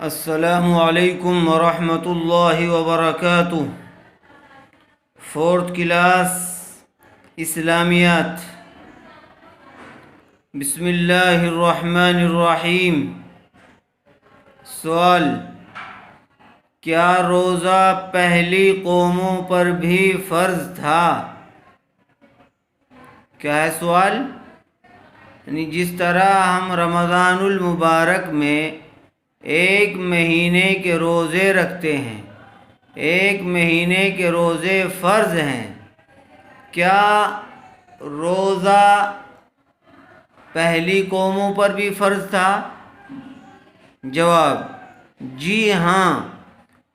السلام علیکم ورحمۃ اللہ وبرکاتہ۔ فورتھ کلاس اسلامیات۔ بسم اللہ الرحمن الرحیم۔ سوال: کیا روزہ پہلی قوموں پر بھی فرض تھا؟ کیا ہے سوال؟ یعنی جس طرح ہم رمضان المبارک میں ایک مہینے کے روزے رکھتے ہیں، ایک مہینے کے روزے فرض ہیں، کیا روزہ پہلی قوموں پر بھی فرض تھا؟ جواب: جی ہاں،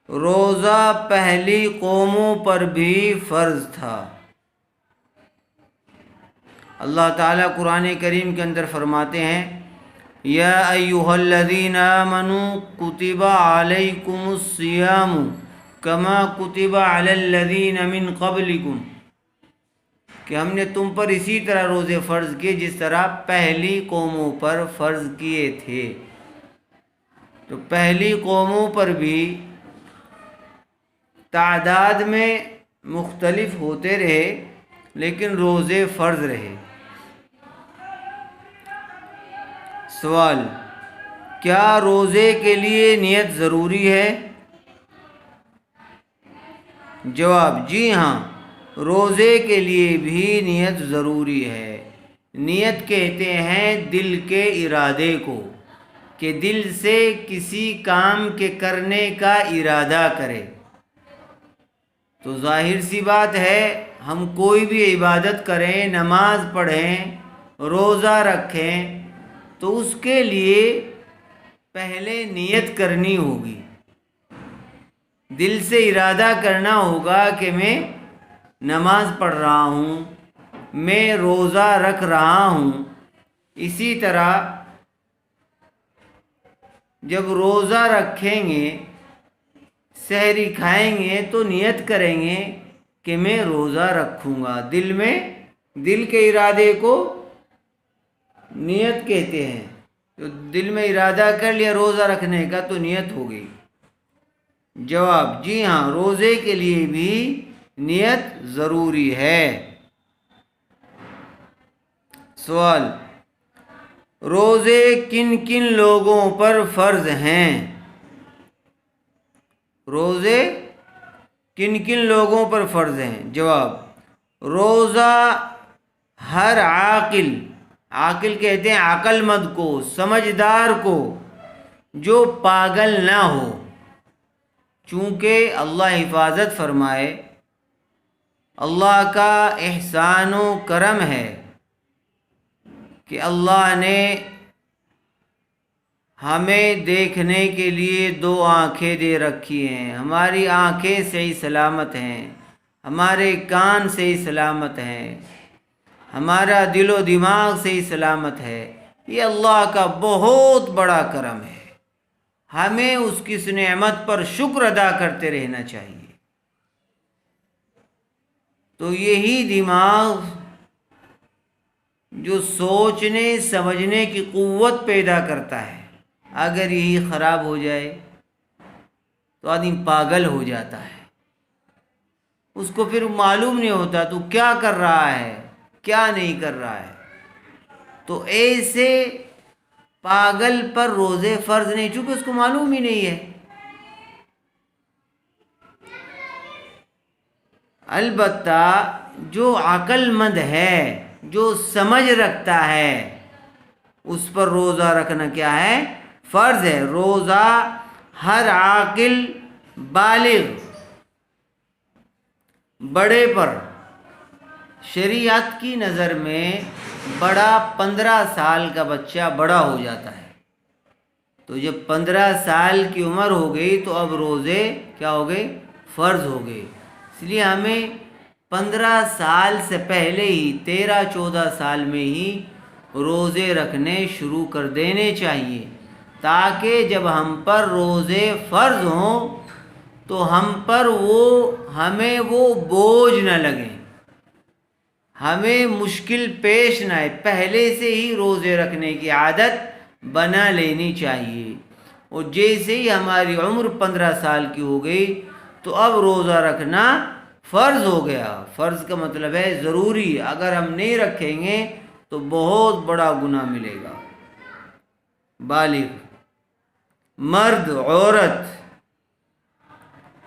روزہ پہلی قوموں پر بھی فرض تھا۔ اللہ تعالیٰ قرآن کریم کے اندر فرماتے ہیں: یا ایھا الذین آمنوا کتب علیکم الصیام کما کتب علی الذین من قبلکم، کہ ہم نے تم پر اسی طرح روزے فرض کیے جس طرح پہلی قوموں پر فرض کیے تھے۔ تو پہلی قوموں پر بھی تعداد میں مختلف ہوتے رہے لیکن روزے فرض رہے۔ سوال: کیا روزے کے لیے نیت ضروری ہے؟ جواب: جی ہاں، روزے کے لیے بھی نیت ضروری ہے۔ نیت کہتے ہیں دل کے ارادے کو، کہ دل سے کسی کام کے کرنے کا ارادہ کرے۔ تو ظاہر سی بات ہے، ہم کوئی بھی عبادت کریں، نماز پڑھیں، روزہ رکھیں، تو اس کے لیے پہلے نیت کرنی ہوگی، دل سے ارادہ کرنا ہوگا کہ میں نماز پڑھ رہا ہوں، میں روزہ رکھ رہا ہوں۔ اسی طرح جب روزہ رکھیں گے، سحری کھائیں گے تو نیت کریں گے کہ میں روزہ رکھوں گا۔ دل کے ارادے کو نیت کہتے ہیں۔ تو دل میں ارادہ کر لیا روزہ رکھنے کا تو نیت ہو گئی۔ جواب: جی ہاں، روزے کے لیے بھی نیت ضروری ہے۔ سوال: روزے کن کن لوگوں پر فرض ہیں؟ روزے کن کن لوگوں پر فرض ہیں؟ جواب: روزہ ہر عاقل کہتے ہیں عقل مند کو، سمجھدار کو، جو پاگل نہ ہو، چونکہ اللہ حفاظت فرمائے، اللہ کا احسان و کرم ہے کہ اللہ نے ہمیں دیکھنے کے لیے 2 آنکھیں دے رکھی ہیں، ہماری آنکھیں صحیح سلامت ہیں، ہمارے کان صحیح سلامت ہیں، ہمارا دل و دماغ صحیح سلامت ہے۔ یہ اللہ کا بہت بڑا کرم ہے، ہمیں اس کی اس نعمت پر شکر ادا کرتے رہنا چاہیے۔ تو یہی دماغ جو سوچنے سمجھنے کی قوت پیدا کرتا ہے، اگر یہی خراب ہو جائے تو آدمی پاگل ہو جاتا ہے، اس کو پھر معلوم نہیں ہوتا تو کیا کر رہا ہے کیا نہیں کر رہا ہے۔ تو ایسے پاگل پر روزے فرض نہیں، چونکہ اس کو معلوم ہی نہیں ہے۔ البتہ جو عقل مند ہے، جو سمجھ رکھتا ہے، اس پر روزہ رکھنا کیا ہے؟ فرض ہے۔ روزہ ہر عاقل بالغ بڑے پر، شریعت کی نظر میں بڑا 15 سال کا بچہ بڑا ہو جاتا ہے، تو جب 15 سال کی عمر ہو گئی تو اب روزے کیا ہو گئے؟ فرض ہو گئے۔ اس لیے ہمیں 15 سال سے پہلے ہی 13-14 سال میں ہی روزے رکھنے شروع کر دینے چاہیے، تاکہ جب ہم پر روزے فرض ہوں تو ہمیں وہ بوجھ نہ لگیں، ہمیں مشکل پیش نہ آئے، پہلے سے ہی روزے رکھنے کی عادت بنا لینی چاہیے۔ اور جیسے ہی ہماری عمر 15 سال کی ہو گئی تو اب روزہ رکھنا فرض ہو گیا۔ فرض کا مطلب ہے ضروری، اگر ہم نہیں رکھیں گے تو بہت بڑا گناہ ملے گا۔ بالغ مرد عورت،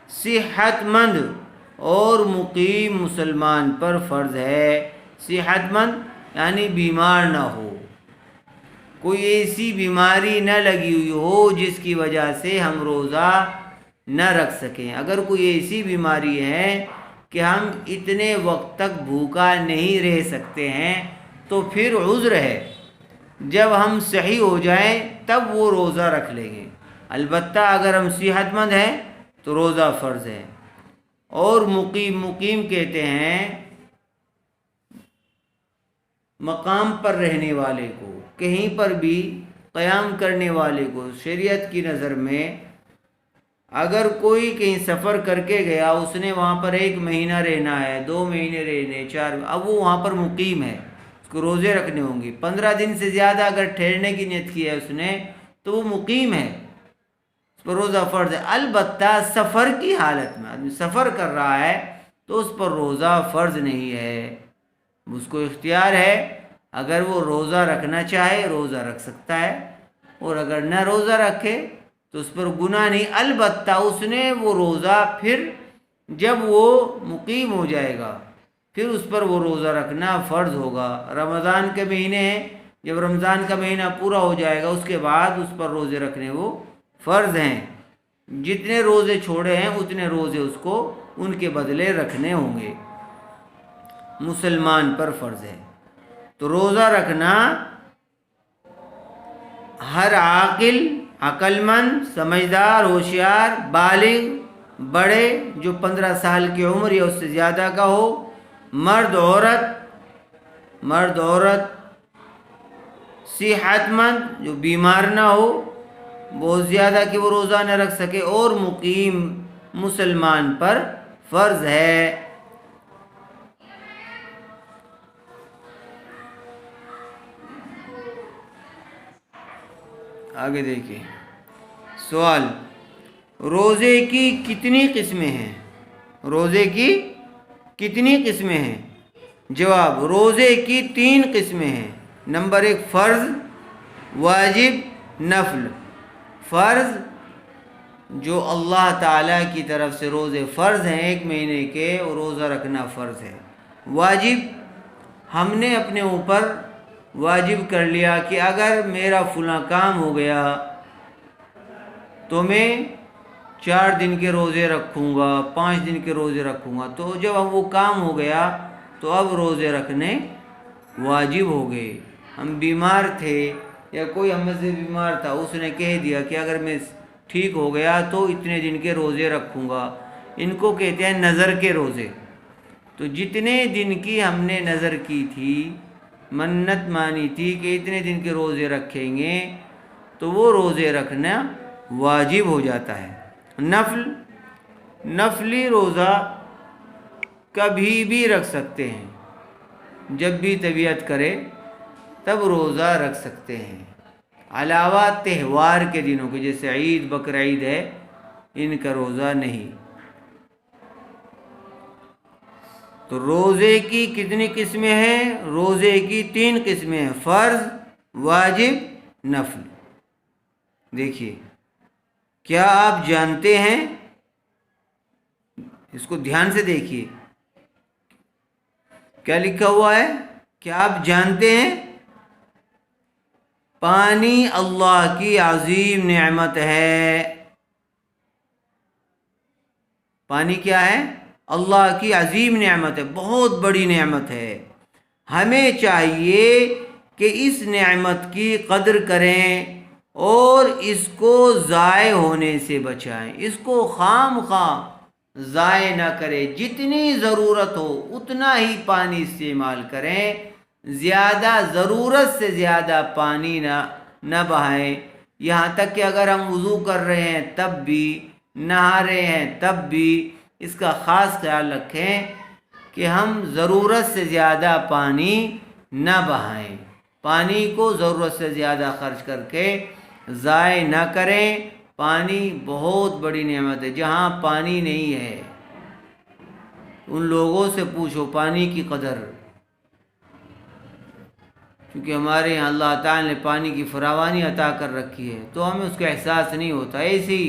صحت مند اور مقیم مسلمان پر فرض ہے۔ صحت مند یعنی بیمار نہ ہو، کوئی ایسی بیماری نہ لگی ہوئی ہو جس کی وجہ سے ہم روزہ نہ رکھ سکیں۔ اگر کوئی ایسی بیماری ہے کہ ہم اتنے وقت تک بھوکا نہیں رہ سکتے ہیں تو پھر عذر ہے، جب ہم صحیح ہو جائیں تب وہ روزہ رکھ لیں گے۔ البتہ اگر ہم صحت مند ہیں تو روزہ فرض ہے۔ اور مقیم کہتے ہیں مقام پر رہنے والے کو، کہیں پر بھی قیام کرنے والے کو۔ شریعت کی نظر میں اگر کوئی کہیں سفر کر کے گیا، اس نے وہاں پر 1 مہینہ رہنا ہے، 2 مہینے رہنے، 4، اب وہ وہاں پر مقیم ہے، اس کو روزے رکھنے ہوں گے۔ 15 دن سے زیادہ اگر ٹھہرنے کی نیت کی ہے اس نے تو وہ مقیم ہے، اس پر روزہ فرض ہے۔ البتہ سفر کی حالت میں آدمی سفر کر رہا ہے تو اس پر روزہ فرض نہیں ہے، اس کو اختیار ہے، اگر وہ روزہ رکھنا چاہے روزہ رکھ سکتا ہے، اور اگر نہ روزہ رکھے تو اس پر گناہ نہیں۔ البتہ اس نے وہ روزہ پھر جب وہ مقیم ہو جائے گا پھر اس پر وہ روزہ رکھنا فرض ہوگا۔ رمضان کے مہینے ہیں، جب رمضان کا مہینہ پورا ہو جائے گا اس کے بعد اس پر روزے رکھنے وہ فرض ہیں۔ جتنے روزے چھوڑے ہیں اتنے روزے اس کو ان کے بدلے رکھنے ہوں گے، مسلمان پر فرض ہے۔ تو روزہ رکھنا ہر عقل مند، سمجھدار، ہوشیار، بالغ، بڑے جو 15 سال کی عمر یا اس سے زیادہ کا ہو، مرد عورت، صحت مند جو بیمار نہ ہو بہت زیادہ کہ وہ روزہ نہ رکھ سکے، اور مقیم مسلمان پر فرض ہے۔ آگے دیکھیں سوال، روزے کی کتنی قسمیں ہیں؟ روزے کی کتنی قسمیں ہیں؟ جواب، روزے کی 3 قسمیں ہیں۔ نمبر 1 فرض، واجب، نفل۔ فرض جو اللہ تعالیٰ کی طرف سے روزے فرض ہیں 1 مہینے کے، اور روزہ رکھنا فرض ہے۔ واجب ہم نے اپنے اوپر واجب کر لیا کہ اگر میرا فلاں کام ہو گیا تو میں 4 دن کے روزے رکھوں گا، 5 دن کے روزے رکھوں گا۔ تو جب وہ کام ہو گیا تو اب روزے رکھنے واجب ہو گئے۔ ہم بیمار تھے یا کوئی ہم میں سے بیمار تھا، اس نے کہہ دیا کہ اگر میں ٹھیک ہو گیا تو اتنے دن کے روزے رکھوں گا، ان کو کہتے ہیں نظر کے روزے۔ تو جتنے دن کی ہم نے نظر کی تھی، منت مانی تھی کہ اتنے دن کے روزے رکھیں گے، تو وہ روزے رکھنا واجب ہو جاتا ہے۔ نفلی روزہ کبھی بھی رکھ سکتے ہیں، جب بھی طبیعت کرے تب روزہ رکھ سکتے ہیں، علاوہ تہوار کے دنوں کے، جیسے عید، بقرعید ہے، ان کا روزہ نہیں۔ تو روزے کی کتنی قسمیں ہیں؟ روزے کی 3 قسمیں ہیں، فرض، واجب، نفل۔ دیکھیے، کیا آپ جانتے ہیں، اس کو دھیان سے دیکھیے کیا لکھا ہوا ہے؟ کیا آپ جانتے ہیں پانی اللہ کی عظیم نعمت ہے؟ پانی کیا ہے؟ اللہ کی عظیم نعمت ہے، بہت بڑی نعمت ہے۔ ہمیں چاہیے کہ اس نعمت کی قدر کریں اور اس کو ضائع ہونے سے بچائیں، اس کو خام خواہ ضائع نہ کریں۔ جتنی ضرورت ہو اتنا ہی پانی استعمال کریں، زیادہ ضرورت سے زیادہ پانی نہ بہائیں۔ یہاں تک کہ اگر ہم وضو کر رہے ہیں تب بھی، نہا رہے ہیں تب بھی، اس کا خاص خیال رکھیں کہ ہم ضرورت سے زیادہ پانی نہ بہائیں، پانی کو ضرورت سے زیادہ خرچ کر کے ضائع نہ کریں۔ پانی بہت بڑی نعمت ہے. جہاں پانی نہیں ہے ان لوگوں سے پوچھو پانی کی قدر، کیونکہ ہمارے یہاں اللہ تعالی نے پانی کی فراوانی عطا کر رکھی ہے تو ہمیں اس کا احساس نہیں ہوتا. ایسی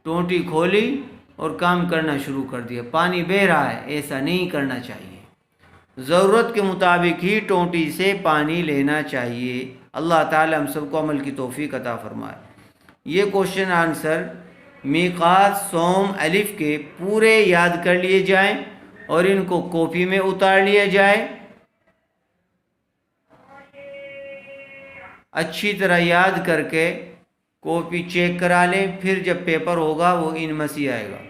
ٹونٹی کھولی اور کام کرنا شروع کر دیا، پانی بہہ رہا ہے. ایسا نہیں کرنا چاہیے، ضرورت کے مطابق ہی ٹونٹی سے پانی لینا چاہیے. اللہ تعالی ہم سب کو عمل کی توفیق عطا فرمائے. یہ کوشچن آنسر میقات صوم الف کے پورے یاد کر لیے جائیں اور ان کو کاپی میں اتار لیا جائے. اچھی طرح یاد کر کے کاپی چیک کرا لیں، پھر جب پیپر ہوگا وہ ان مسیح آئے گا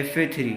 FA3.